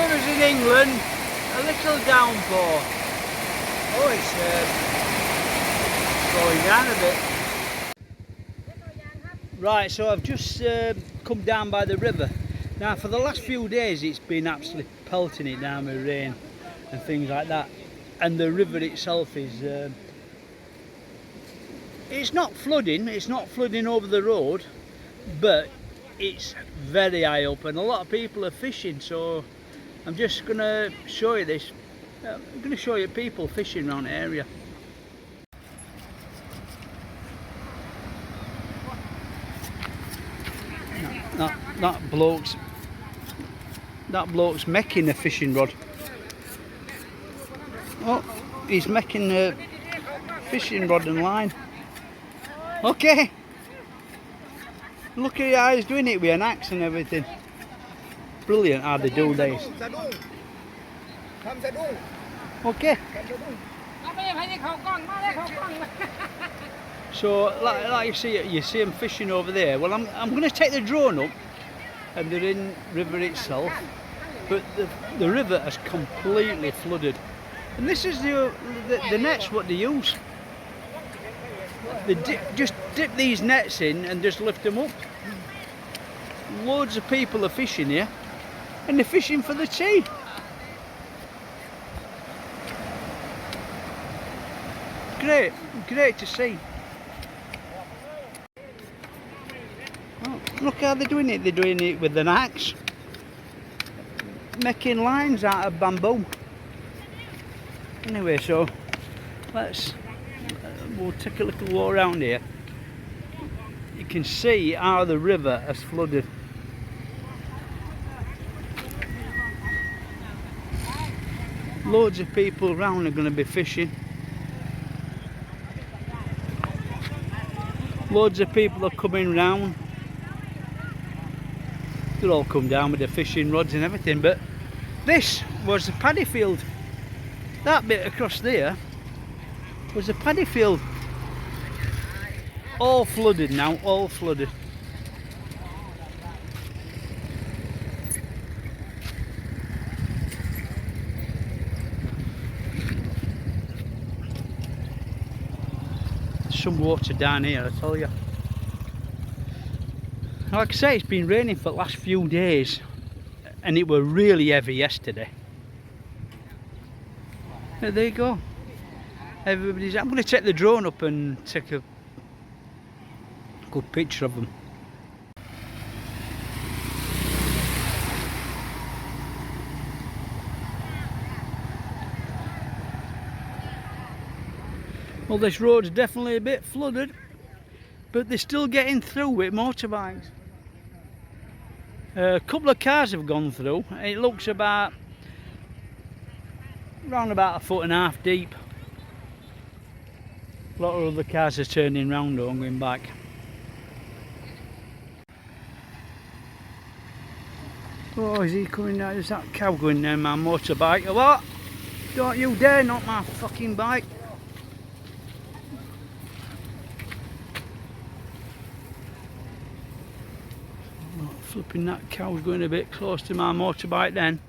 rivers in England, a little downpour. Oh, it's slowing down a bit. Right, so I've just come down by the river. Now for the last few days it's been absolutely pelting it down with rain and things like that. And the river itself is, it's not flooding over the road, but it's very high up and a lot of people are fishing, so I'm just going to show you this. I'm going to show you people fishing around the area. That bloke's making a fishing rod. Oh, he's making a fishing rod and line. Okay. Look at how he's doing it with an axe and everything. Brilliant how they do this. Okay. So, like you see them fishing over there. Well, I'm going to take the drone up, and they're in river itself, but the river has completely flooded. And this is the nets what they use. They just dip these nets in and just lift them up. Loads of people are fishing here, and they're fishing for the tea. Great to see. Oh, look how they're doing it. They're doing it with an axe, making lines out of bamboo. Anyway, so we'll take a little walk around here. You can see how the river has flooded. Loads of people around are going to be fishing. Loads of people are coming round. They'll all come down with their fishing rods and everything, but this was the paddy field. That bit across there was a paddy field. All flooded now, all flooded. Some water down here, I tell you. Like I say, it's been raining for the last few days and it were really heavy yesterday. There you go. I'm going to take the drone up and take a good picture of them. Well, this road's definitely a bit flooded, but they're still getting through with motorbikes. A couple of cars have gone through. It looks around about 1.5 foot deep. A lot of other cars are turning round and going back. Oh, is he coming down? Is that cow going down my motorbike or what? Don't you dare knock my fucking bike. Oh, flipping, that cow's going a bit close to my motorbike then.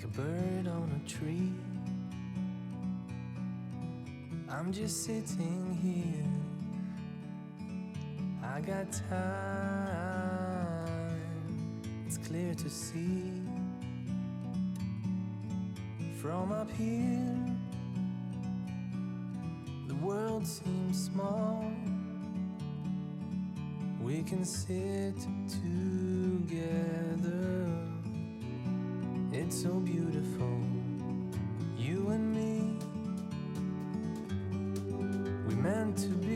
like a bird on a tree. I'm just sitting here, I got time, it's clear to see. From up here, the world seems small. We can sit together, it's so beautiful, you and me. We meant to be